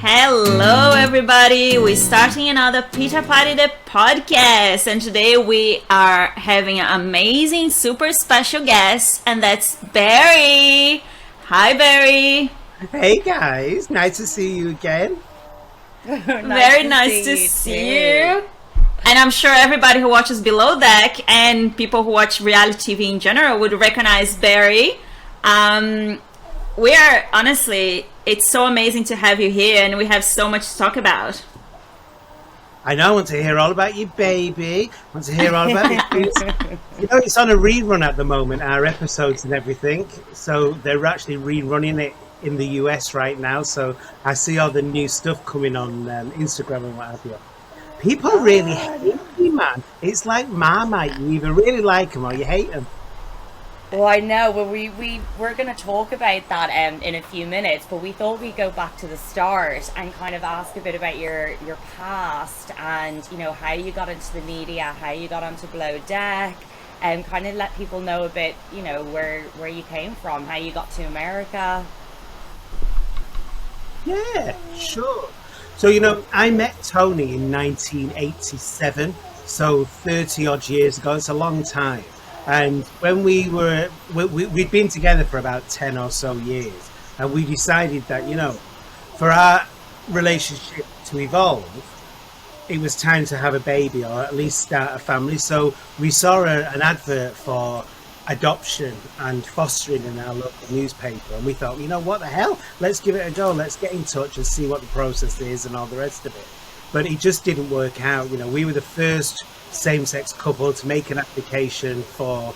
Hello everybody, we're starting another Pita Party the podcast, and today we are having an amazing super special guest, and that's Barrie. Hi Barrie. Hey guys, nice to see you again. Very nice to see you. And I'm sure everybody who watches Below Deck and people who watch reality TV in general would recognize Barrie. We are, honestly, it's so amazing to have you here, and we have so much to talk about. I know, I want to hear all about your baby. I want to hear all about it. You know, it's on a rerun at the moment, our episodes and everything. So they're actually rerunning it in the US right now. So I see all the new stuff coming on Instagram and what have you. People really hate you, man. It's like Marmite. You either really like them or you hate them. Well, I know. Well, we're going to talk about that in a few minutes, but we thought we'd go back to the start and kind of ask a bit about your past and, you know, how you got into the media, how you got onto Below Deck, and kind of let people know a bit, you know, where you came from, how you got to America. Yeah, sure. So, you know, I met Tony in 1987, so 30 odd years ago. It's a long time. And when we'd been together for about 10 or so years, and we decided that, you know, for our relationship to evolve, it was time to have a baby or at least start a family. So we saw an advert for adoption and fostering in our local newspaper, and we thought, you know, what the hell, let's give it a go, let's get in touch and see what the process is and all the rest of it. But it just didn't work out. You know, we were the first same-sex couple to make an application for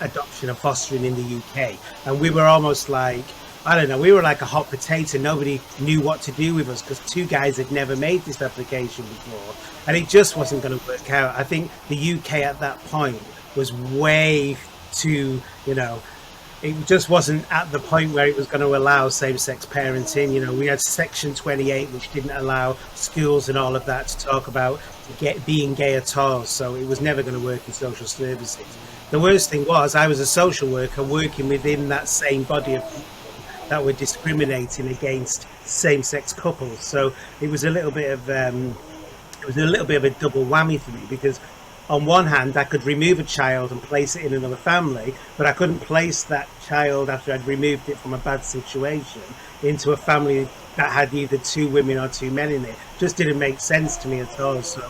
adoption and fostering in the UK, and we were almost like, I don't know, we were like a hot potato. Nobody knew what to do with us because two guys had never made this application before, and it just wasn't going to work out. I think the UK at that point was way too, you know, it just wasn't at the point where it was going to allow same-sex parenting. You know, we had Section 28, which didn't allow schools and all of that to talk about being gay at all. So it was never going to work in social services. The worst thing was I was a social worker working within that same body of people that were discriminating against same-sex couples. So it was a little bit of a double whammy for me, because on one hand, I could remove a child and place it in another family, but I couldn't place that child after I'd removed it from a bad situation into a family that had either two women or two men in it. Just didn't make sense to me at all. So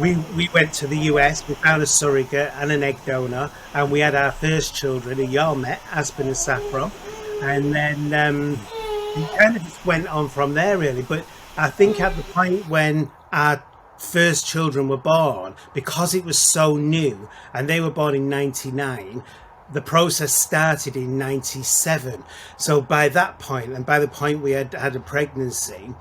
we went to the US, we found a surrogate and an egg donor, and we had our first children, who y'all met, Aspen and Saffron. And then it kind of just went on from there, really. But I think at the point when our first children were born, because it was so new and they were born in 99, the process started in 97. So by that point, and by the point we had a pregnancy,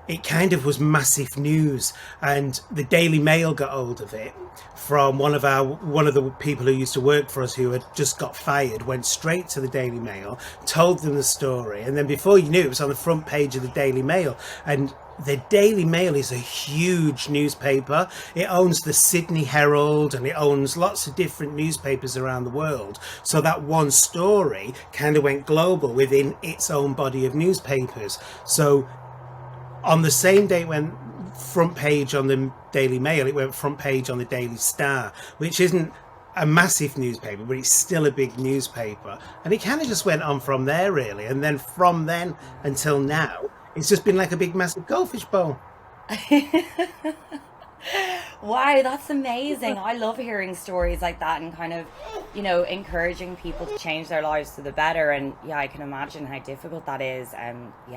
it kind of was massive news, and the Daily Mail got hold of it from one of the people who used to work for us, who had just got fired, went straight to the Daily Mail, told them the story, and then before you knew it was on the front page of the Daily Mail. And the Daily Mail is a huge newspaper. It owns the Sydney Herald, and it owns lots of different newspapers around the world. So that one story kind of went global within its own body of newspapers. So on the same day it went front page on the Daily Mail, it went front page on the Daily Star, which isn't a massive newspaper, but it's still a big newspaper. And it kind of just went on from there, really. And then from then until now, it's just been like a big, massive goldfish bowl. Wow, that's amazing. I love hearing stories like that and kind of, you know, encouraging people to change their lives for the better. And yeah, I can imagine how difficult that is. You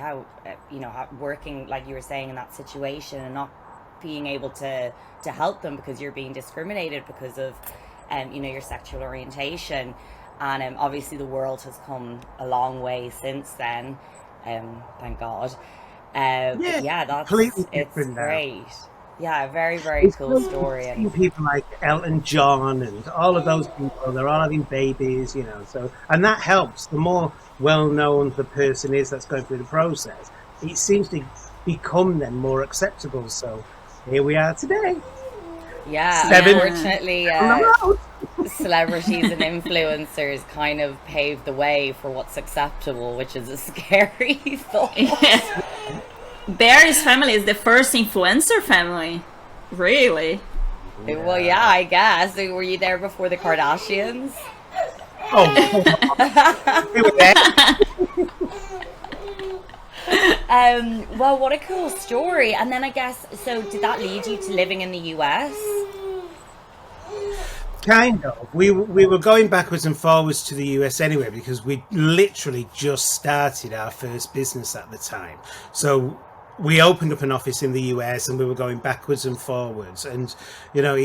know, working, like you were saying, in that situation and not being able to help them because you're being discriminated because of, you know, your sexual orientation. And obviously the world has come a long way since then. Thank God. That's it's great. Yeah, very, very cool story. And people like Elton John and all of those people, they're all having babies, you know. So, and that helps. The more well-known the person is that's going through the process, it seems to become then more acceptable. So here we are today. Yeah, unfortunately, celebrities and influencers kind of pave the way for what's acceptable, which is a scary thought. Barry's family is the first influencer family. Really? Well, yeah, I guess. Were you there before the Kardashians? Oh, we were there. Well, what a cool story. And then I guess, so did that lead you to living in the US? Kind of. We were going backwards and forwards to the US anyway, because we literally just started our first business at the time. So we opened up an office in the US and we were going backwards and forwards. And, you know,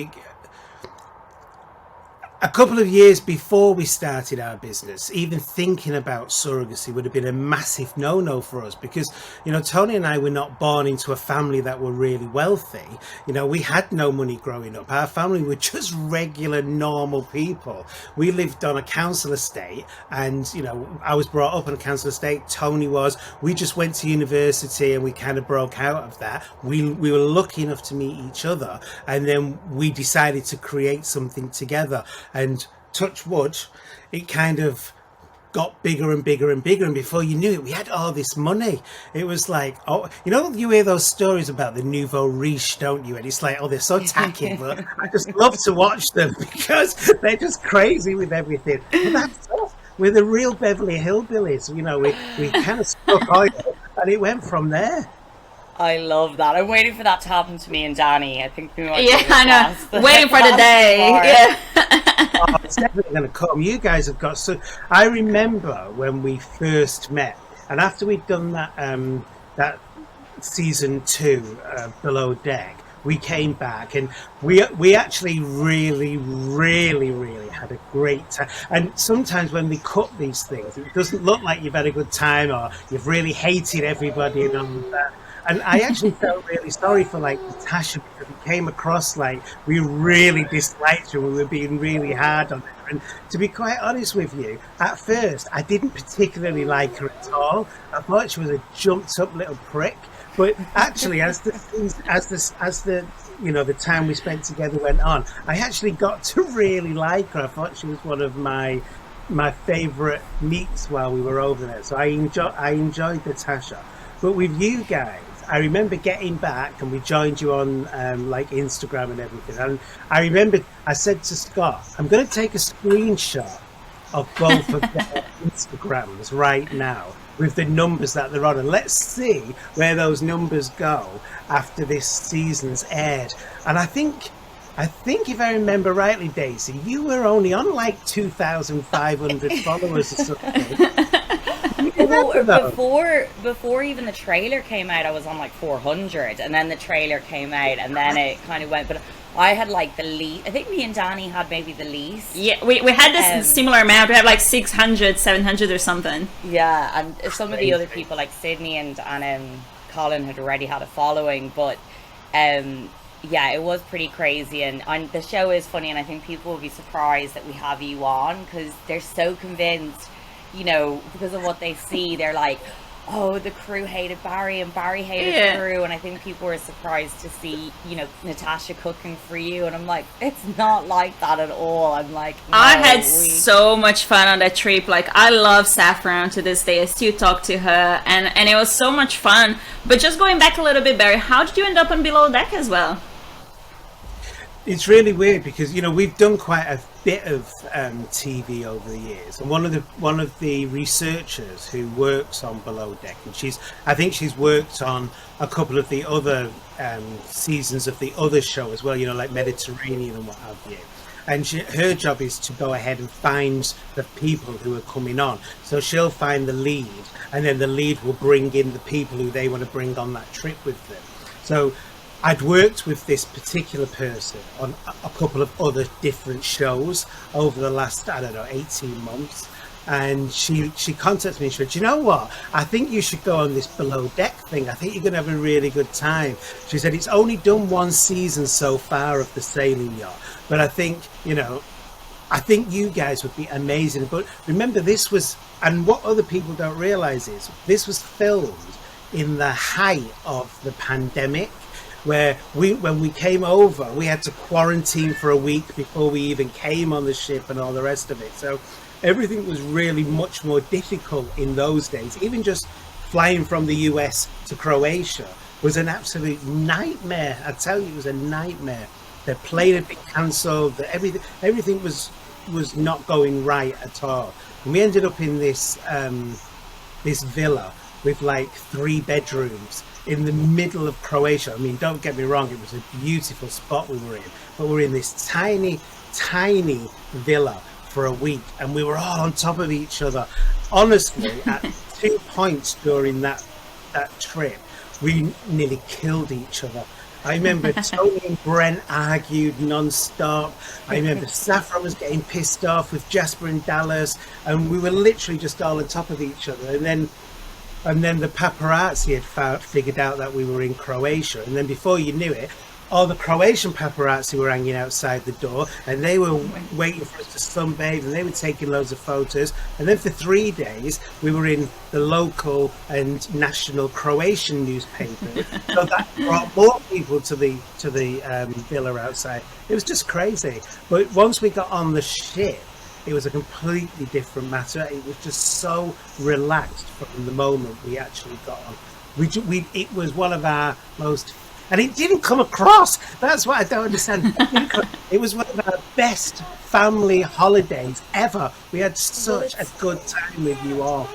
a couple of years before we started our business, even thinking about surrogacy would have been a massive no-no for us, because, you know, Tony and I were not born into a family that were really wealthy. You know, we had no money growing up. Our family were just regular, normal people. We lived on a council estate, and, you know, I was brought up on a council estate. Tony was. We just went to university and we kind of broke out of that. We were lucky enough to meet each other, and then we decided to create something together. And touch wood, it kind of got bigger and bigger and bigger, and before you knew it, we had all this money. It was like, oh, you know, you hear those stories about the nouveau riche, don't you? And it's like, oh, they're so tacky, but I just love to watch them because they're just crazy with everything. But that's us. We're the real Beverly Hillbillies. You know, we kind of struck oil, and it went from there. I love that. I'm waiting for that to happen to me and Dani. I think we might. Yeah, I know. Waiting for the day. Yeah. Oh, it's definitely going to come. You guys have got so. I remember when we first met, and after we'd done that season 2 Below Deck, we came back and we actually really had a great time. And sometimes when we cut these things, it doesn't look like you've had a good time or you've really hated everybody and all of that. And I actually felt really sorry for like Natasha, because we came across like we really disliked her. We were being really hard on her. And to be quite honest with you, at first I didn't particularly like her at all. I thought she was a jumped up little prick. But actually, as the you know, the time we spent together went on, I actually got to really like her. I thought she was one of my favourite meets while we were over there. So I enjoyed Natasha. But with you guys, I remember getting back and we joined you on like Instagram and everything. And I remember I said to Scott, I'm going to take a screenshot of both of their Instagrams right now with the numbers that they're on, and let's see where those numbers go after this season's aired. And I think if I remember rightly, Daisy, you were only on like 2,500 followers or something. Well, before even the trailer came out, I was on like 400, and then the trailer came out, and then it kind of went. But I had like the least. I think me and Dani had maybe the least. Yeah, we had this similar amount. We had like 600, 700 or something. Yeah, and some of the other people like Sydney and Colin had already had a following, but yeah, it was pretty crazy. And the show is funny, and I think people will be surprised that we have you on, because they're so convinced, you know, because of what they see. They're like, oh, the crew hated Barrie and Barrie hated the crew. And I think people were surprised to see, you know, Natasha cooking for you. And I'm like, it's not like that at all. I'm like, no, I had so much fun on that trip. Like, I love Saffron to this day. I still talk to her, and it was so much fun. But just going back a little bit, Barrie, how did you end up on Below Deck as well? It's really weird because, you know, we've done quite a bit of TV over the years, and one of the researchers who works on Below Deck, and I think she's worked on a couple of the other seasons of the other show as well, you know, like Mediterranean and what have you. And her job is to go ahead and find the people who are coming on. So she'll find the lead, and then the lead will bring in the people who they want to bring on that trip with them. So I'd worked with this particular person on a couple of other different shows over the last, 18 months. And she contacted me and she said, you know what? I think you should go on this Below Deck thing. I think you're going to have a really good time. She said, it's only done one season so far of the sailing yacht. But I think, you know, I think you guys would be amazing. But remember, this was, and what other people don't realize is, this was filmed in the height of the pandemic, where when we came over, we had to quarantine for a week before we even came on the ship and all the rest of it. So everything was really much more difficult in those days, even just flying from the US to Croatia was an absolute nightmare. I tell you, it was a nightmare. The plane had been cancelled. Everything was not going right at all. And we ended up in this this villa with like 3 bedrooms in the middle of Croatia. I mean, don't get me wrong, it was a beautiful spot we were in, but we're in this tiny villa for a week, and we were all on top of each other. Honestly, at 2 points during that trip, we nearly killed each other. I remember Tony and Brent argued non-stop. I remember Saffron was getting pissed off with Jasper and Dallas, and we were literally just all on top of each other. And then the paparazzi had figured out that we were in Croatia, and then before you knew it, all the Croatian paparazzi were hanging outside the door, and they were waiting for us to sunbathe, and they were taking loads of photos. And then for 3 days, we were in the local and national Croatian newspaper. So that brought more people to the villa outside. It was just crazy. But once we got on the ship, it was a completely different matter. It was just so relaxed from the moment we actually got on. It was one of our most... And it didn't come across. That's what I don't understand. It was one of our best family holidays ever. We had such a good time with you all.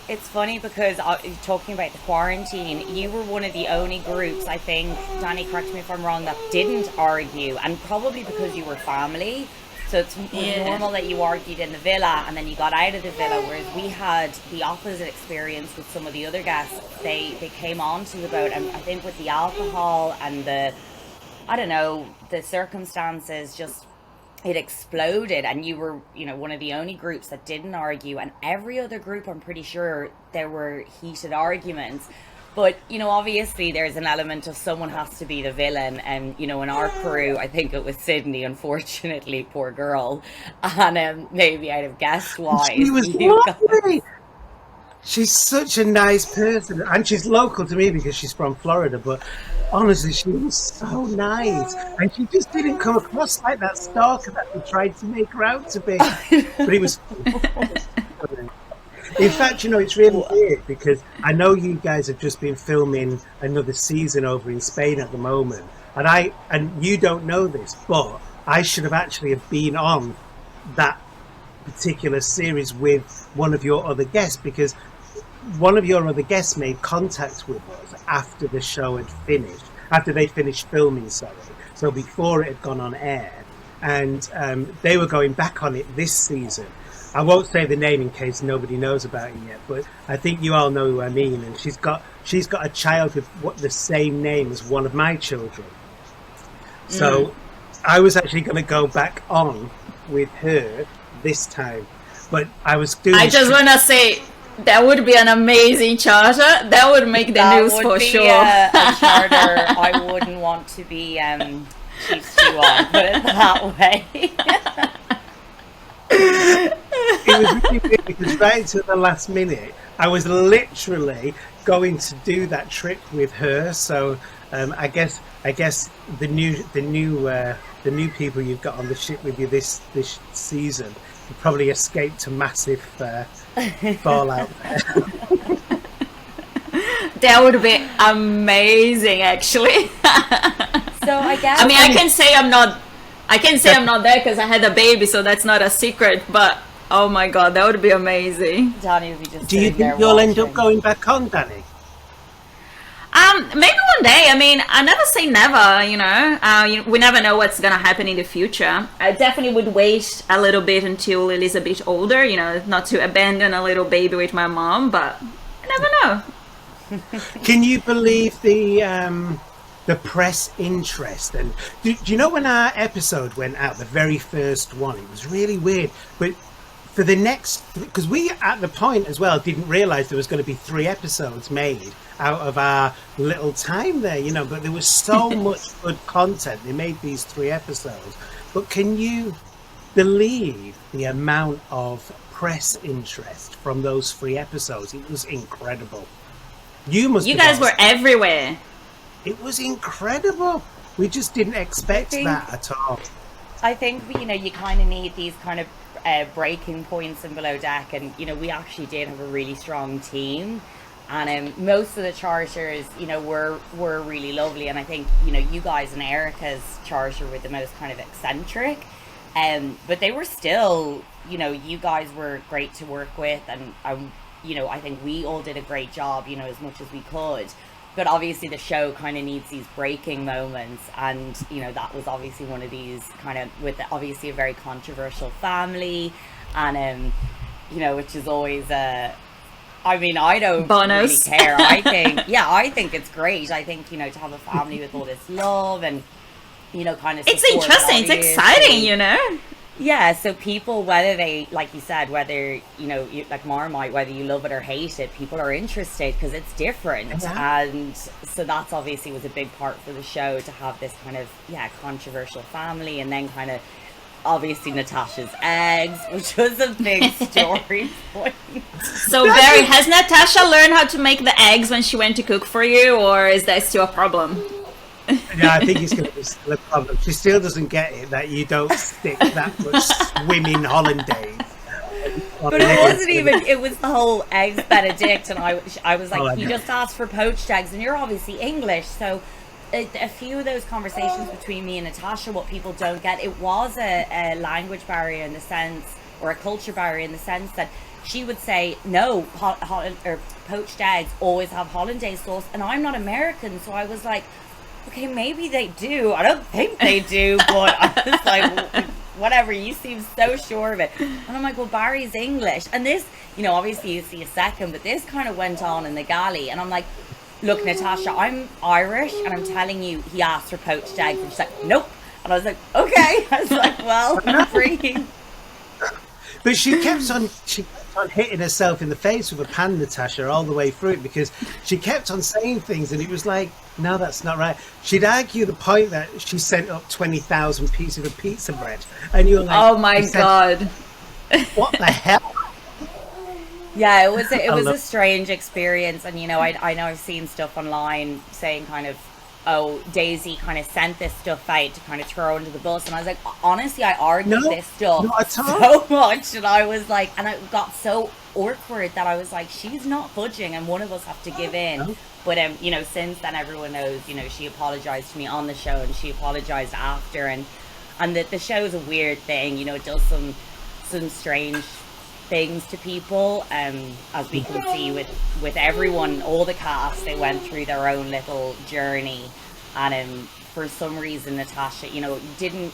It's funny because talking about the quarantine, you were one of the only groups, I think, Dani, correct me if I'm wrong, that didn't argue. And probably because you were family. So it's normal that you argued in the villa and then you got out of the villa, whereas we had the opposite experience with some of the other guests. They came on to the boat, and I think with the alcohol and the circumstances, just it exploded, and you were, one of the only groups that didn't argue, and every other group, I'm pretty sure there were heated arguments. But, obviously there's an element of someone has to be the villain. And, in our crew, I think it was Sydney, unfortunately, poor girl. And maybe I'd have guessed why. She was lovely. She's such a nice person. And she's local to me because she's from Florida. But honestly, she was so nice. And she just didn't come across like that stalker that we tried to make her out to be. But it was... In fact, it's really weird because I know you guys have just been filming another season over in Spain at the moment, and you don't know this, but I should have actually been on that particular series with one of your other guests, because one of your other guests made contact with us after the show had finished, after they finished filming, so before it had gone on air, and they were going back on it this season. I won't say the name in case nobody knows about it yet, but I think you all know who I mean. And she's got a child with the same name as one of my children. So I was actually going to go back on with her this time, but I was doing... I just want to say that would be an amazing charter. That would make the news for sure. A charter I wouldn't want to be chiefs to on, put it that way. It was really weird because right to the last minute, I was literally going to do that trip with her. So I guess the new people you've got on the ship with you this season have probably escaped a massive fallout there. That would be amazing, actually. So I guess... I mean, I can say I'm not there because I had a baby, so that's not a secret. But oh my god, that would be amazing. Dani would be just... Do you think you'll end up going back on, Dani? Maybe one day. I mean, I never say never. We never know what's gonna happen in the future. I definitely would wait a little bit until Lily's a bit older. Not to abandon a little baby with my mom, but I never know. Can you believe the press interest? And do you know when our episode went out, the very first one, it was really weird, but for the next, because we at the point as well didn't realize there was going to be 3 episodes made out of our little time there, but there was so much good content. They made these 3 episodes, but can you believe the amount of press interest from those 3 episodes? It was incredible. You guys were everywhere. It was incredible. We just didn't expect that at all. I think, you kind of need these kind of breaking points in Below Deck, and, we actually did have a really strong team. And most of the charters, you know, were really lovely. And I think, you know, you guys and Erica's charter were the most kind of eccentric. But they were still, you know, you guys were great to work with. And, you know, I think we all did a great job, you know, as much as we could. But obviously the show kind of needs these breaking moments. And, you know, that was obviously one of these kind of, with obviously a very controversial family. And, you know, which is always I mean, I don't really care. I think it's great. I think, you know, to have a family with all this love and, you know, kind of it's interesting, it's exciting, you know. Yeah, so people, whether they, like you said, whether, you know, like Marmite, whether you love it or hate it, people are interested because it's different. And so that's obviously was a big part for the show, to have this kind of, controversial family, and then kind of obviously Natasha's eggs, which was a big story point. So Barrie, has Natasha learned how to make the eggs when she went to cook for you, or is that still a problem? Yeah, I think it's going to be still a problem. She still doesn't get it that you don't stick that much swimming hollandaise. But it wasn't even, it was the whole eggs Benedict, and I was like, you just asked for poached eggs, and you're obviously English, so a few of those conversations between me and Natasha, what people don't get, it was a language barrier in the sense, or a culture barrier in the sense that she would say, no, or poached eggs always have hollandaise sauce, and I'm not American, so I was like, okay, maybe they do. I don't think they do, but I was like, whatever, you seem so sure of it. And I'm like, well, Barry's English. And this, you know, obviously you see a second, but this kind of went on in the galley, and I'm like, look, Natasha, I'm Irish, and I'm telling you, he asked for poached eggs, and she's like, nope. And I was like, okay. I was like, well, I'm free. But she kept on hitting herself in the face with a pan, Natasha, all the way through it, because she kept on saying things, and it was like, no, that's not right. She'd argue the point that she sent up 20,000 pieces of pizza bread, and you're like, oh my God. What the hell? Yeah, it was a strange experience, and you know, I know I've seen stuff online saying kind of, oh, Daisy kind of sent this stuff out to kind of throw under the bus, and I was like, honestly, I argued this stuff so much, and I was like, and it got so awkward that I was like, she's not budging, and one of us have to give in. No. But you know, since then everyone knows, you know, she apologized to me on the show, and she apologized after, and the show is a weird thing, you know, it does some strange things to people, as we can see with everyone, all the cast, they went through their own little journey, and for some reason Natasha, you know, didn't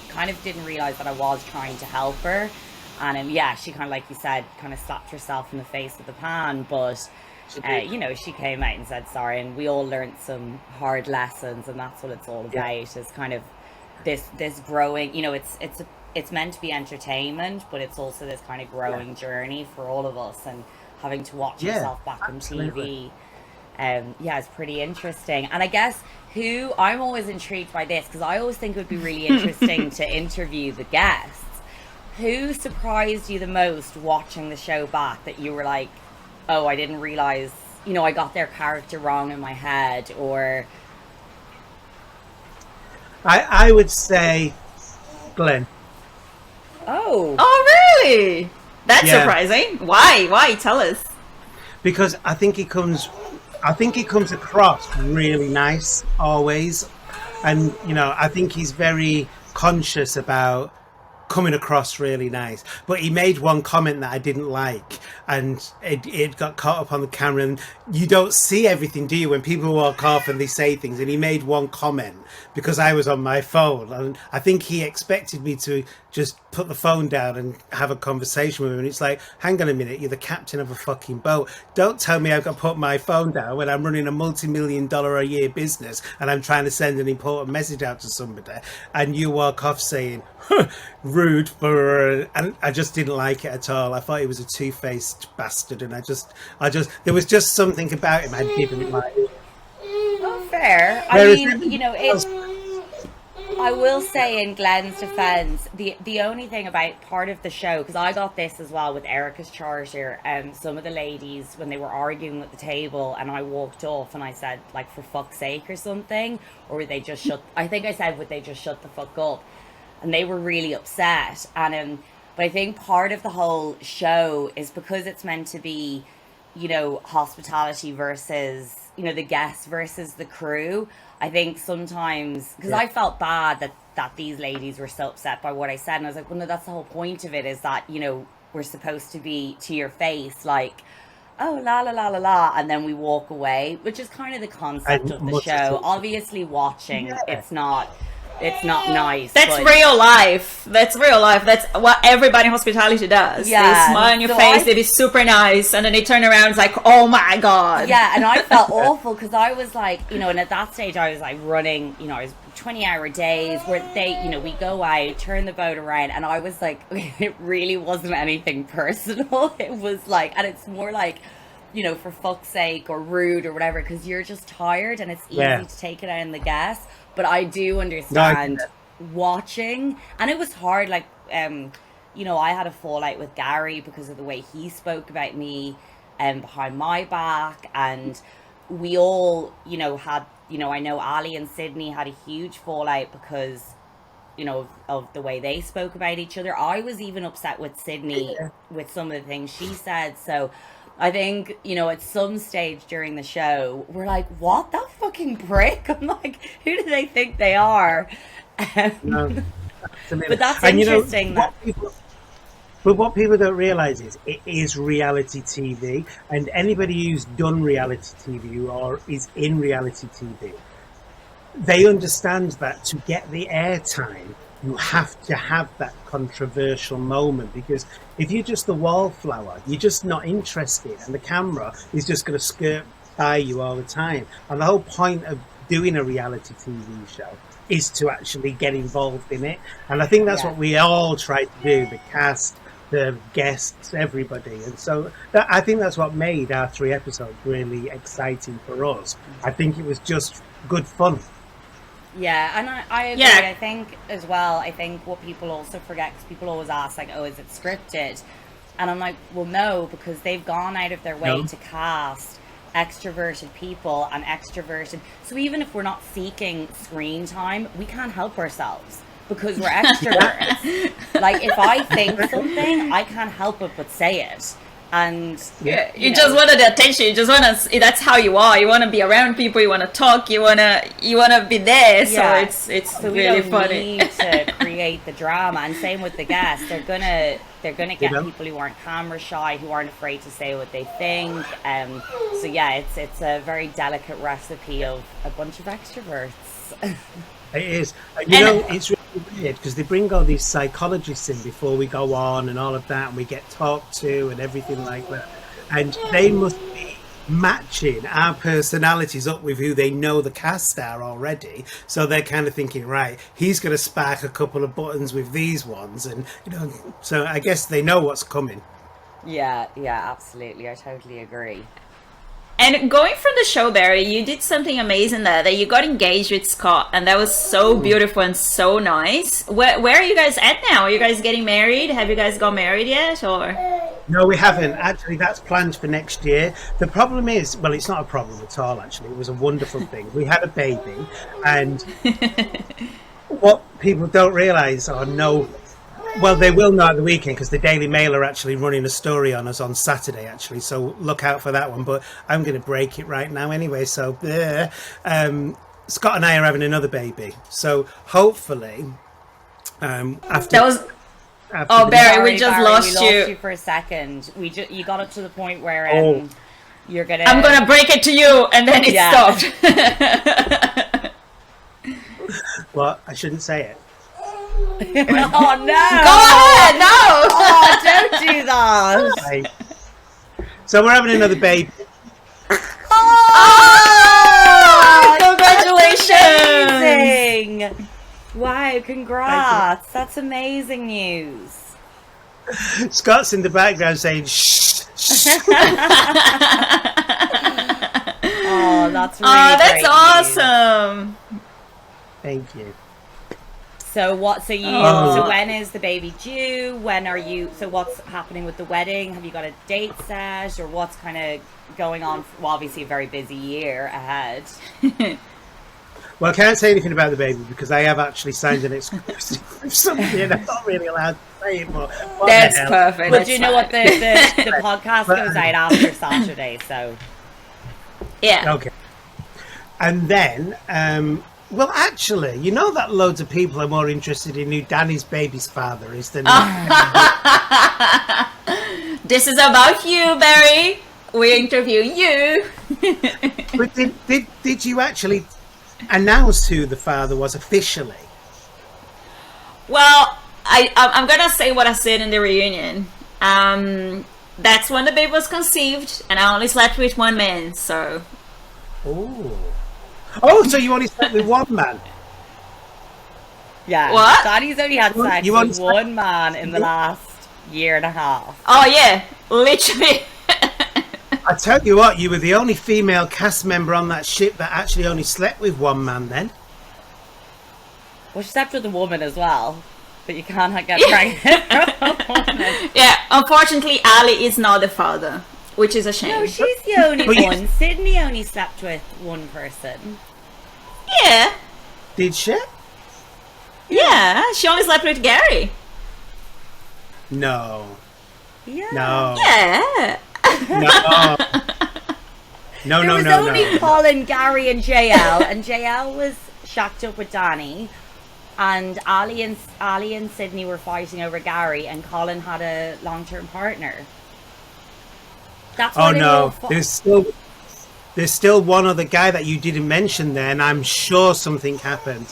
realize that I was trying to help her, and she kind of, like you said, kind of slapped herself in the face with the pan, but you know, she came out and said sorry, and we all learned some hard lessons, and that's what it's all about, is kind of this growing, you know, it's meant to be entertainment, but it's also this kind of growing journey for all of us, and having to watch yourself back on TV. It's pretty interesting. And I guess I'm always intrigued by this, because I always think it would be really interesting to interview the guests. Who surprised you the most watching the show back, that you were like, oh, I didn't realize, you know, I got their character wrong in my head? Or I would say Glenn. Oh, really? That's surprising. Why? Tell us. Because I think he comes across really nice always, and you know, I think he's very conscious about coming across really nice. But he made one comment that I didn't like, and it got caught up on the camera, and you don't see everything, do you, when people walk off and they say things, and he made one comment because I was on my phone, and I think he expected me to just put the phone down and have a conversation with him, and it's like, hang on a minute, you're the captain of a fucking boat, don't tell me I've got to put my phone down when I'm running a multi-million-dollar a year business and I'm trying to send an important message out to somebody, and you walk off saying rude, and I just didn't like it at all. I thought he was a two-faced bastard, and I just there was just something about him I didn't like. Oh, fair. I mean, you know, I will say, in Glenn's defense, the only thing about part of the show, because I got this as well with Erica's charter, some of the ladies, when they were arguing at the table and I walked off and I said, like, for fuck's sake or something, or would they just I think I said, would they just shut the fuck up? And they were really upset. And but I think part of the whole show is because it's meant to be you know, hospitality versus, you know, the guests versus the crew. I think sometimes, because I felt bad that these ladies were so upset by what I said, and I was like, well, no, that's the whole point of it, is that, you know, we're supposed to be to your face like, oh, la la la la la, and then we walk away, which is kind of the concept of the show. Obviously, watching, it's not nice. That's real life. That's real life. That's what everybody in hospitality does. Yeah. They smile on your face, they be super nice, and then they turn around, it's like, oh my God. Yeah, and I felt awful because I was like, you know, and at that stage I was like running, you know, I was 20-hour days where they, you know, we go out, turn the boat around, and I was like, it really wasn't anything personal. It was like, and it's more like, you know, for fuck's sake, or rude or whatever, because you're just tired and it's easy to take it out on the guests. But I do understand watching, and it was hard, like, you know, I had a fallout with Gary because of the way he spoke about me behind my back, and we all, you know, had, you know, I know Ali and Sydney had a huge fallout because, you know, of the way they spoke about each other. I was even upset with Sydney with some of the things she said. So I think, you know, at some stage during the show, we're like, what, that fucking prick? I'm like, who do they think they are? No, but that's interesting. But what people don't realise is it is reality TV, and anybody who's done reality TV or is in reality TV, they understand that to get the airtime, you have to have that controversial moment, because if you're just the wallflower, you're just not interested, and the camera is just going to skirt by you all the time. And the whole point of doing a reality TV show is to actually get involved in it. And I think that's what we all try to do, the cast, the guests, everybody. And so I think that's what made our 3 episodes really exciting for us. I think it was just good fun. Yeah, and I agree. I think as well, I think what people also forget, because people always ask, like, oh, is it scripted? And I'm like, well, no, because they've gone out of their way to cast extroverted people and extroverted. So even if we're not seeking screen time, we can't help ourselves because we're extroverts. Like, if I think something, I can't help it but say it. And you just wanted the attention. You just want to. That's how you are. You want to be around people. You want to talk. You want to be there. So it's so really we don't funny. need to create the drama. And same with the guests. They're gonna get people who aren't camera shy, who aren't afraid to say what they think. So yeah, it's a very delicate recipe of a bunch of extroverts. It is. You know, it's really weird because they bring all these psychologists in before we go on and all of that, and we get talked to and everything like that. And they must be matching our personalities up with who they know the cast are already. So they're kind of thinking, right, he's going to spark a couple of buttons with these ones. And, you know, so I guess they know what's coming. Yeah, absolutely. I totally agree. And going from the show, Barrie, you did something amazing there, that you got engaged with Scott, and that was so beautiful and so nice. Where are you guys at now? Are you guys getting married? Have you guys got married yet, or? No, we haven't. Actually, that's planned for next year. The problem is, well, it's not a problem at all, actually. It was a wonderful thing. We had a baby, and what people don't realise or know, well, they will know at the weekend, because the Daily Mail are actually running a story on us on Saturday, actually, so look out for that one. But I'm going to break it right now anyway. So Scott and I are having another baby, so hopefully after that was Barrie, we lost you for a second. You got up to the point where you're gonna, I'm gonna break it to you, and then it stopped. Well, I shouldn't say it. Oh no! Go ahead, no! Oh, don't do that. So we're having another baby. Oh, congratulations! Amazing. Wow, congrats! That's amazing news. Scott's in the background saying shh. Oh, that's really that's great awesome. News. Thank you. So so when is the baby due? When are you, so what's happening with the wedding? Have you got a date set, or what's kind of going on? Well, obviously a very busy year ahead. Well, I can't say anything about the baby because I have actually signed an exclusive with somebody and I'm not really allowed to say it more. That's perfect. But you know what? The podcast goes out after Saturday, so. Yeah. Okay. And then, well, actually, you know that loads of people are more interested in who Dani's baby's father is than... This is about you, Barrie. We're interviewing you. But did you actually announce who the father was officially? Well, I'm going to say what I said in the reunion. That's when the baby was conceived, and I only slept with one man, so... Oh, so you only slept with one man? Yeah. What? Dani's only had sex You with one man in the last year and a half. Oh, yeah. Literally. I tell you what, you were the only female cast member on that ship that actually only slept with one man then. Well, she slept with a woman as well, but you can't get pregnant from a woman. Yeah, unfortunately, Ali is not the father, which is a shame. No, she's the only one. Sydney only slept with one person. Yeah. Did she? Yeah, she only slept with Gary. No. Yeah. No. Yeah. No. No, There was only Colin, Gary, and JL, and JL was shacked up with Dani, and Ali and Sydney were fighting over Gary, and Colin had a long-term partner. That's why they were all there's still one other guy that you didn't mention there, and I'm sure something happened.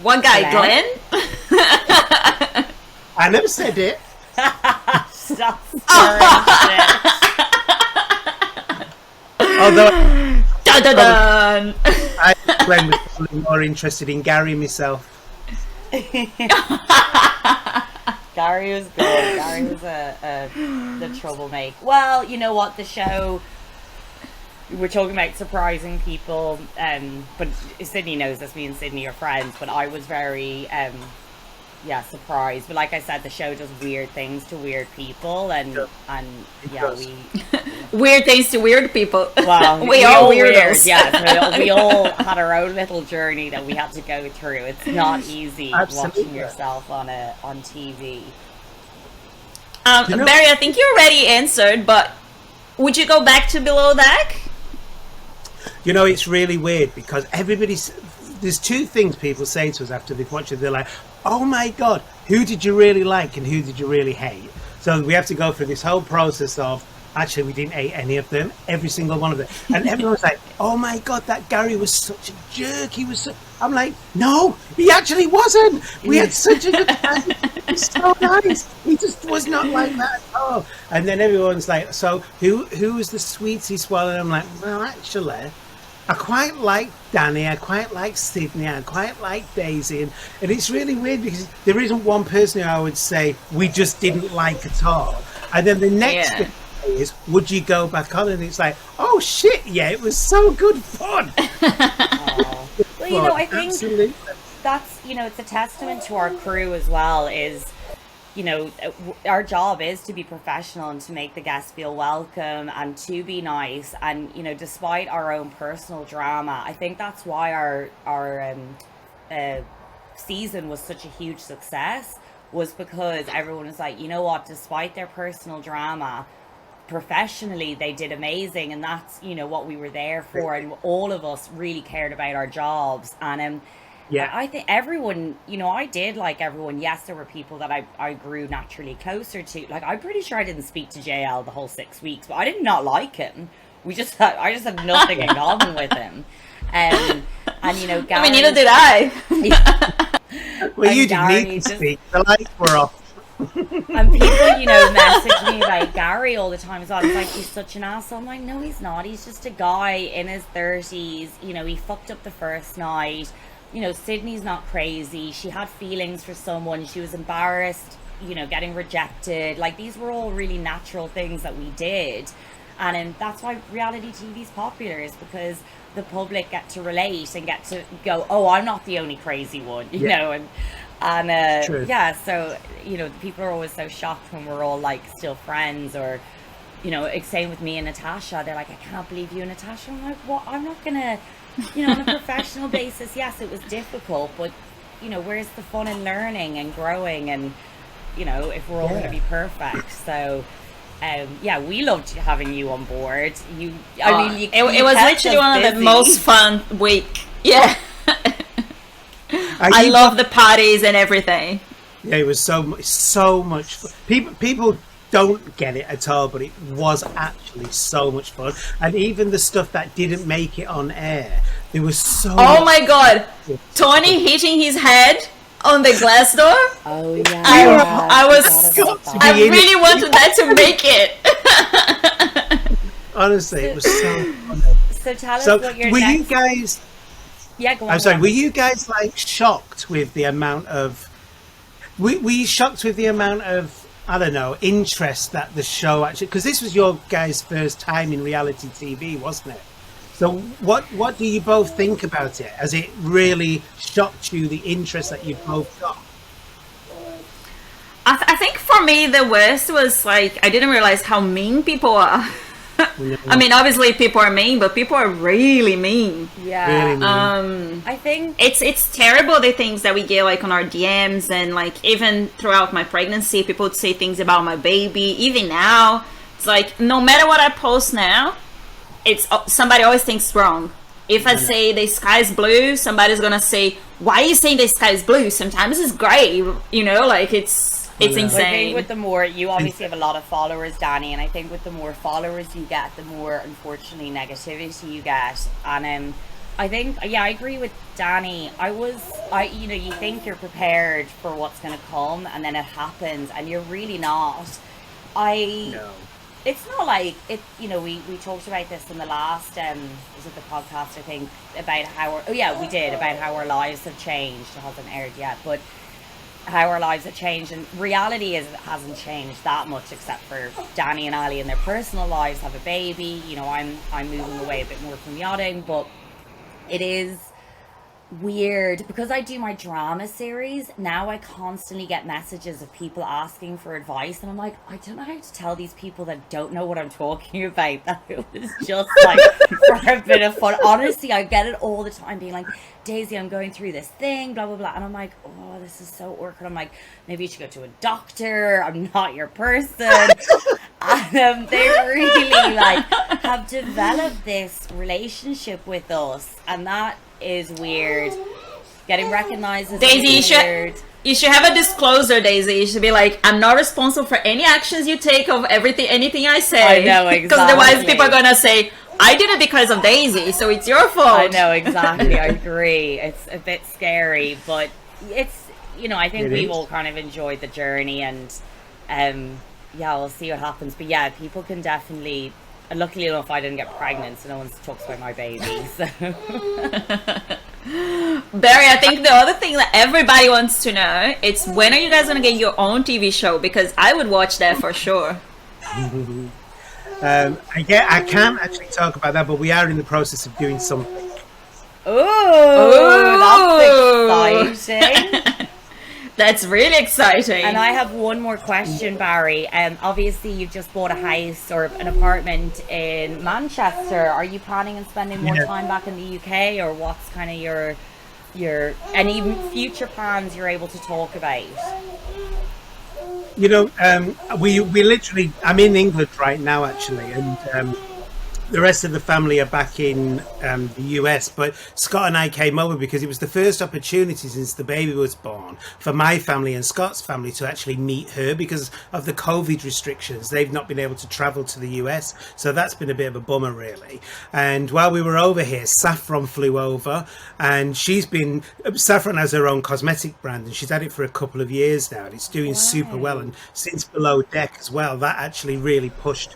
One guy, Glenn. I never said it. Stop stirring shit. Although Dun, dun, dun. I Glenn was probably more interested in Gary myself. Gary was good. Gary was the troublemaker. Well, you know what? The show, we're talking about surprising people, but Sydney knows this. Me and Sydney are friends, but I was very, surprised. But like I said, the show does weird things to weird people, and Weird things to weird people. Well, we are weirdos. Weird, yeah. So we all had our own little journey that we had to go through. It's not easy watching yourself on TV. Barrie, I think you already answered, but would you go back to Below Deck? You know, it's really weird because there's two things people say to us after they've watched it. They're like, oh my God, who did you really like and who did you really hate? So we have to go through this whole process of, actually, we didn't hate any of them, every single one of them. And everyone's like, oh my God, that Gary was such a jerk. I'm like, no, he actually wasn't. We had such a good time. He was so nice. He just was not like that at all. And then everyone's like, so who was the sweetest one? And I'm like, well, actually, I quite like Dani, I quite like Sydney, I quite like Daisy. And it's really weird because there isn't one person who I would say we just didn't like at all. And then the next thing is, would you go back on? And it's like, oh shit, yeah, it was so good fun. Well, you know, I think that's, it's a testament to our crew as well, is, our job is to be professional and to make the guests feel welcome and to be nice. And, despite our own personal drama, I think that's why our season was such a huge success, was because everyone was like, you know what, despite their personal drama, professionally they did amazing, and that's what we were there for, and all of us really cared about our jobs. And I think everyone, I did like everyone. Yes, there were people that I grew naturally closer to. Like, I'm pretty sure I didn't speak to JL the whole 6 weeks, but I did not like him. I just had nothing in common with him. And Gary, I mean, neither did I. Well, you didn't need to speak. The lights were off. And people, message me about Gary all the time as well. It's like, he's such an asshole. I'm like, no, he's not. He's just a guy in his 30s. He fucked up the first night. Sydney's not crazy. She had feelings for someone. She was embarrassed, getting rejected. Like, these were all really natural things that we did. And that's why reality TV is popular, is because the public get to relate and get to go, oh, I'm not the only crazy one, you know. So people are always so shocked when we're all like still friends, or same with me and Natasha. They're like, I can't believe you and Natasha. I'm like, what? I'm not gonna, on a professional basis, yes, it was difficult, but where's the fun in learning and growing, and if we're all going to be perfect. So we loved having you on board. It was literally one of the most fun week. Yeah. I love the parties and everything. Yeah, it was so much fun. People don't get it at all, but it was actually so much fun. And even the stuff that didn't make it on air, there was so Oh my god, Tony hitting his head on the glass door. Oh yeah, I really wanted that to make it. Honestly, it was so fun. So tell us what your you guys... Yeah, go on. I'm sorry, were you guys like shocked with the amount of... Were you shocked with the amount of, I don't know, interest that the show actually... Because this was your guys' first time in reality TV, wasn't it? So what do you both think about it? Has it really shocked you, the interest that you've both got? I think for me, the worst was like, I didn't realize how mean people are. I mean, obviously people are mean, but people are really mean. Yeah. Really mean. I think it's terrible, the things that we get like on our DMs, and like even throughout my pregnancy, people would say things about my baby. Even now, it's like no matter what I post now, it's somebody always thinks wrong. If I say the sky's blue, somebody's gonna say, why are you saying the sky's blue? Sometimes it's gray, like it's insane. I think with the more, you obviously have a lot of followers, Dani, and I think with the more followers you get, the more, unfortunately, negativity you get. And I think, I agree with Dani. You think you're prepared for what's going to come, and then it happens, and you're really not. No. It's not like it. We talked about this in the last was it the podcast, I think, about how we did, about how our lives have changed. It hasn't aired yet, but how our lives have changed, and reality is it hasn't changed that much, except for Dani and Ali in their personal lives have a baby. I'm moving away a bit more from yachting, but it is weird because I do my drama series now. I constantly get messages of people asking for advice, and I'm like, I don't know how to tell these people that don't know what I'm talking about that it was just like for a bit of fun. Honestly, I get it all the time, being like, Daisy, I'm going through this thing, blah blah blah, and I'm like, oh, this is so awkward. I'm like, maybe you should go to a doctor, I'm not your person. And they really have developed this relationship with us, and that is weird. Getting recognized as Daisy, weird. You should have a disclosure, Daisy. You should be like, I'm not responsible for any actions you take of anything I say. I know, exactly. Because otherwise people are gonna say, I did it because of Daisy, so it's your fault. I know, exactly. I agree. It's a bit scary, but it's, I think we've all kind of enjoyed the journey, and we'll see what happens. But yeah, people can definitely, luckily enough I didn't get pregnant, so no one talks about my baby. So Barrie, I think the other thing that everybody wants to know is, when are you guys gonna get your own TV show? Because I would watch that for sure. I can't actually talk about that, but we are in the process of doing something. Ooh, that's exciting. That's really exciting. And I have one more question, Barrie. Obviously, you've just bought a house or an apartment in Manchester. Are you planning on spending more time back in the UK, or what's kind of your any future plans you're able to talk about? We literally, I'm in England right now actually, and the rest of the family are back in the US, but Scott and I came over because it was the first opportunity since the baby was born for my family and Scott's family to actually meet her. Because of the COVID restrictions, they've not been able to travel to the US, so that's been a bit of a bummer really. And while we were over here, Saffron flew over, and Saffron has her own cosmetic brand, and she's had it for a couple of years now, and it's doing super well. And since Below Deck as well, that actually really pushed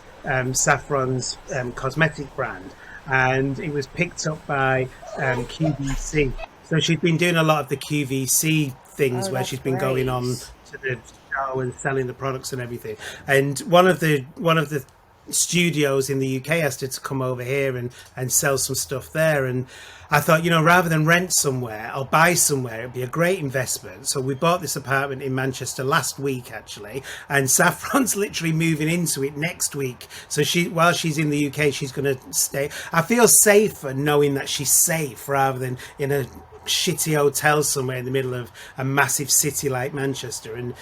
Saffron's cosmetic brand, and it was picked up by QVC. So she'd been doing a lot of the QVC things where she's been going on to the show and selling the products and everything. And one of the studios in the UK asked her to come over here and sell some stuff there. And I thought, rather than rent somewhere or buy somewhere, it'd be a great investment. So we bought this apartment in Manchester last week, actually, and Saffron's literally moving into it next week. So while she's in the UK, she's going to stay. I feel safer knowing that she's safe rather than in a shitty hotel somewhere in the middle of a massive city like Manchester. And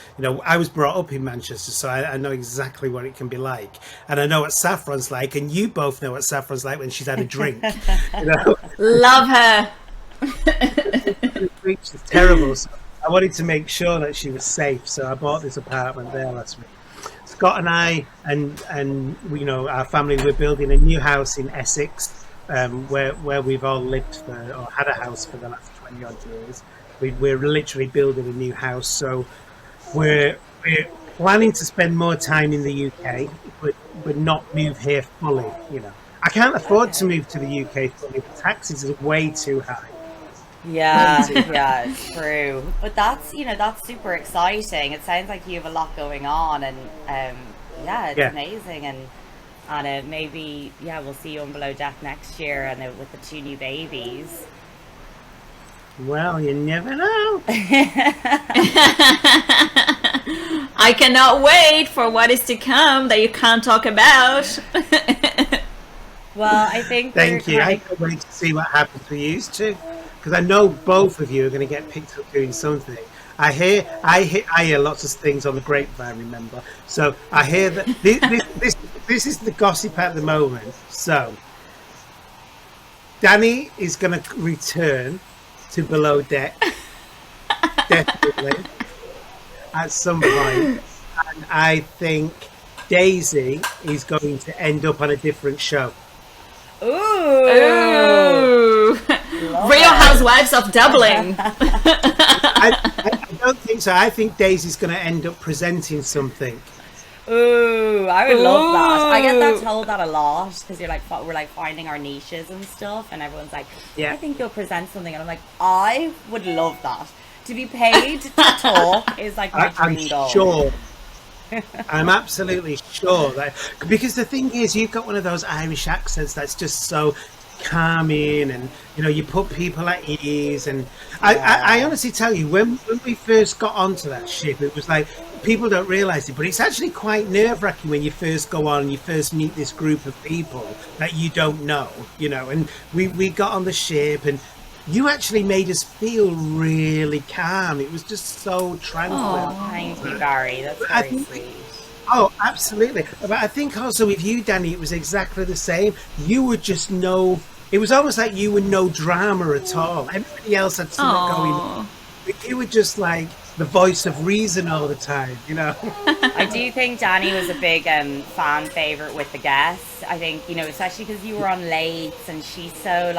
I was brought up in Manchester, so I know exactly what it can be like, and I know what Saffron's like, and you both know what Saffron's like when she's had a drink. Love her. She's terrible. So I wanted to make sure that she was safe, so I bought this apartment there last week. Scott and I and our family, we're building a new house in Essex, where we've all lived or had a house for the last 20 odd years. We're literally building a new house, so we're planning to spend more time in the UK, but not move here fully. I can't afford to move to the UK fully. The taxes are way too high. Yeah, it's true. But that's super exciting. It sounds like you have a lot going on, and it's amazing. And maybe we'll see you on Below Deck next year, and with the 2 new babies. Well, you never know. I cannot wait for what is to come that you can't talk about. Well, I think. Thank you. I can't wait to see what happens with you too. Because I know both of you are going to get picked up doing something. I hear lots of things on the grapevine, remember? So I hear that this is the gossip at the moment. So Dani is going to return to Below Deck, definitely, at some point. And I think Daisy is going to end up on a different show. Ooh. Real Housewives of Dublin. I don't think so. I think Daisy's going to end up presenting something. Ooh, I would love that. I get told that a lot, because we're like finding our niches and stuff, and everyone's like, I think you'll present something, and I'm like, I would love that. To be paid to talk is like my dream goal. Sure. I'm absolutely sure that, because the thing is, you've got one of those Irish accents that's just so calming, and you put people at ease. And I honestly tell you, when we first got onto that ship, it was like, people don't realize it, but it's actually quite nerve-wracking when you first go on and you first meet this group of people that you don't know, and we got on the ship, and you actually made us feel really calm. It was just so tranquil. Oh, thank you, Barrie. That's very sweet. Oh, absolutely. But I think also with you, Dani, it was exactly the same. You were just it was almost like you were no drama at all. Everybody else had something going on. But you were just like the voice of reason all the time, I do think Dani was a big fan favourite with the guests. I think, especially because you were on late, and she's so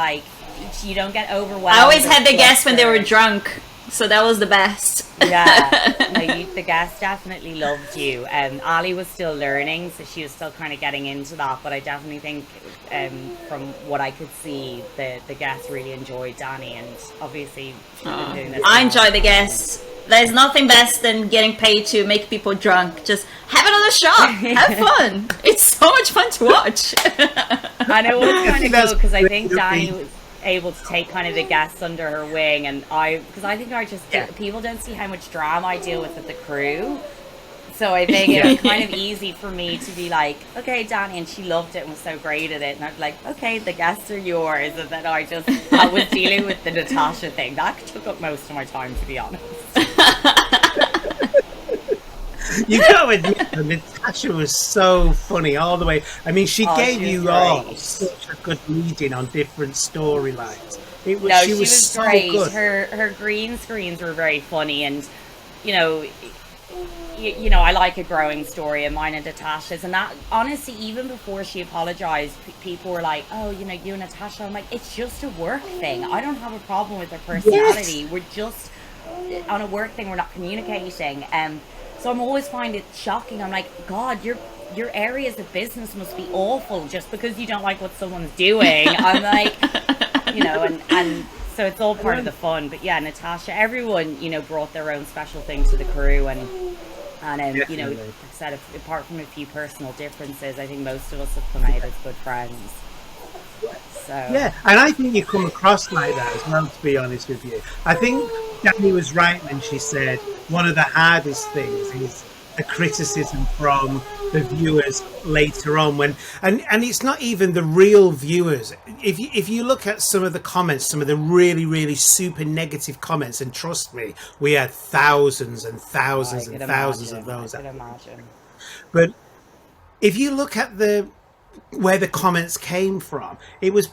you don't get overwhelmed. I always had the guests when they were drunk, so that was the best. The guests definitely loved you. Ali was still learning, so she was still kind of getting into that, but I definitely think from what I could see, the guests really enjoyed Dani, and obviously she's been doing this. I enjoy the guests. There's nothing best than getting paid to make people drunk. Just have another shot. Have fun. It's so much fun to watch. I know, it was kind of cool, because I think Dani was able to take kind of the guests under her wing, and because I think people don't see how much drama I deal with the crew, so I think it was kind of easy for me to be like, okay, Dani, and she loved it and was so great at it, and I'd be like, okay, the guests are yours, and then I was dealing with the Natasha thing. That took up most of my time, to be honest. You gotta admit that Natasha was so funny all the way. I mean, she gave you all such a good lead-in on different storylines. She was so great. Good. Her green screens were very funny, and I like a growing story, and mine and Natasha's, and that, honestly, even before she apologized, people were like, oh, you and Natasha. I'm like, it's just a work thing. I don't have a problem with her personality. We're just on a work thing. We're not communicating. So I'm always find it shocking. I'm like, God, your areas of business must be awful just because you don't like what someone's doing. I'm like, and so it's all part of the fun. But yeah, Natasha, everyone, brought their own special thing to the crew, and like I said, apart from a few personal differences, I think most of us have come out as good friends. So. Yeah, and I think you come across like that as well, to be honest with you. I think Dani was right when she said one of the hardest things is the criticism from the viewers later on and it's not even the real viewers. If you look at some of the comments, some of the really super negative comments, and trust me, we had thousands and thousands and thousands of those. I can imagine. But if you look at where the comments came from, it was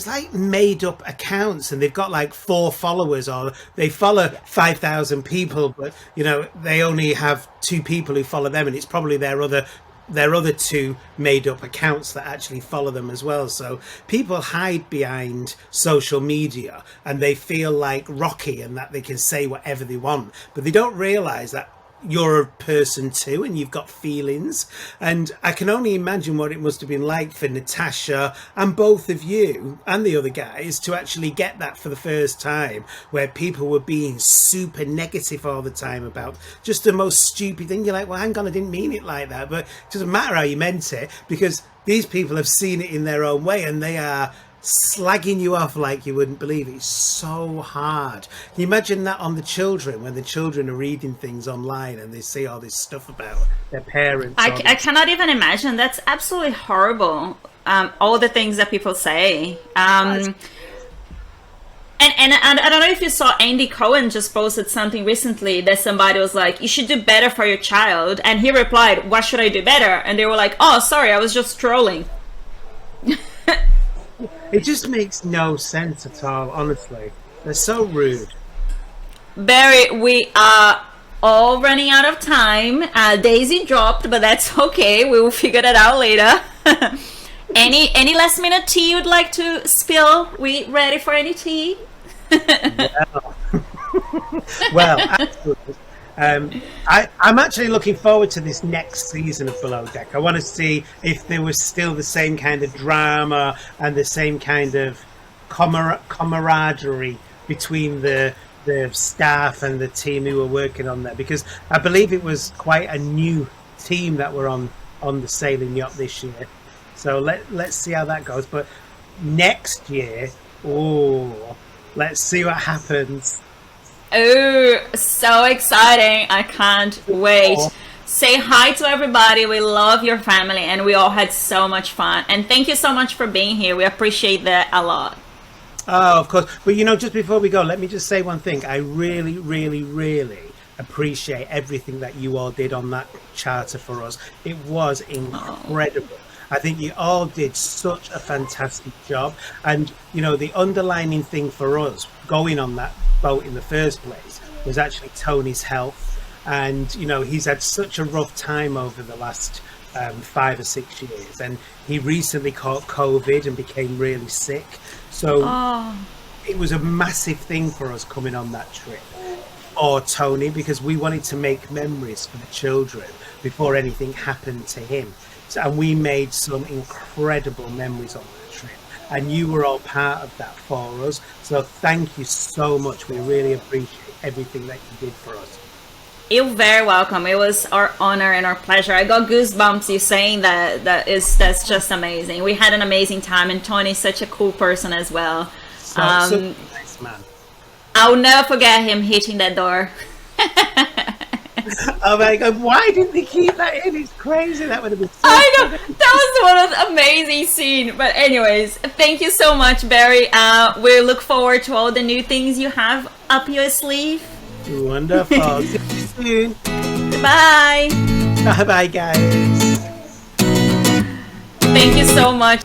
like made up accounts, and they've got like 4 followers, or they follow 5,000 people, but you know, they only have 2 people who follow them, and it's probably their other 2 made up accounts that actually follow them as well. So people hide behind social media and they feel like Rocky and that they can say whatever they want, but they don't realize that you're a person too, and you've got feelings. And I can only imagine what it must have been like for Natasha and both of you and the other guys to actually get that for the first time, where people were being super negative all the time about just the most stupid thing. You're like, well, hang on, I didn't mean it like that. But it doesn't matter how you meant it, because these people have seen it in their own way, and they are slagging you off like you wouldn't believe it. It's so hard. Can you imagine that on the children, when the children are reading things online and they see all this stuff about their parents? I cannot even imagine. That's absolutely horrible. All the things that people say. And I don't know if you saw, Andy Cohen just posted something recently that somebody was like, you should do better for your child. And he replied, what should I do better? And they were like, oh, sorry, I was just trolling. It just makes no sense at all, honestly. They're so rude. Barry, we are all running out of time. Daisy dropped, but that's okay. We will figure that out later. Any last minute tea you'd like to spill? We ready for any tea? Well, absolutely. I'm actually looking forward to this next season of Below Deck. I want to see if there was still the same kind of drama and the same kind of camaraderie between the staff and the team who were working on that, because I believe it was quite a new team that were on the sailing yacht this year. So let's see how that goes. But next year, let's see what happens. Oh, so exciting. I can't wait. Say hi to everybody. We love your family, and we all had so much fun. And thank you so much for being here. We appreciate that a lot. Oh, of course. But, you know, just before we go, let me just say one thing. I really, really, really appreciate everything that you all did on that charter for us. It was incredible. I think you all did such a fantastic job. And, you know, the underlining thing for us going on that boat in the first place was actually Tony's health. And, you know, he's had such a rough time over the last 5 or 6 years. And he recently caught COVID and became really sick. So it was a massive thing for us coming on that trip. Or Tony, because we wanted to make memories for the children before anything happened to him. And we made some incredible memories on that trip, and you were all part of that for us. So thank you so much. We really appreciate everything that you did for us. You're very welcome. It was our honor and our pleasure. I got goosebumps you saying that. That's just amazing. We had an amazing time, and Tony's such a cool person as well. So nice man. I'll never forget him hitting that door. Oh my God, why didn't they keep that in? It's crazy. That would have been so I know, that was one of the amazing scenes. But anyways, thank you so much, Barry. We look forward to all the new things you have up your sleeve. Wonderful. See you soon. Bye. Bye bye, guys. Thank you so much.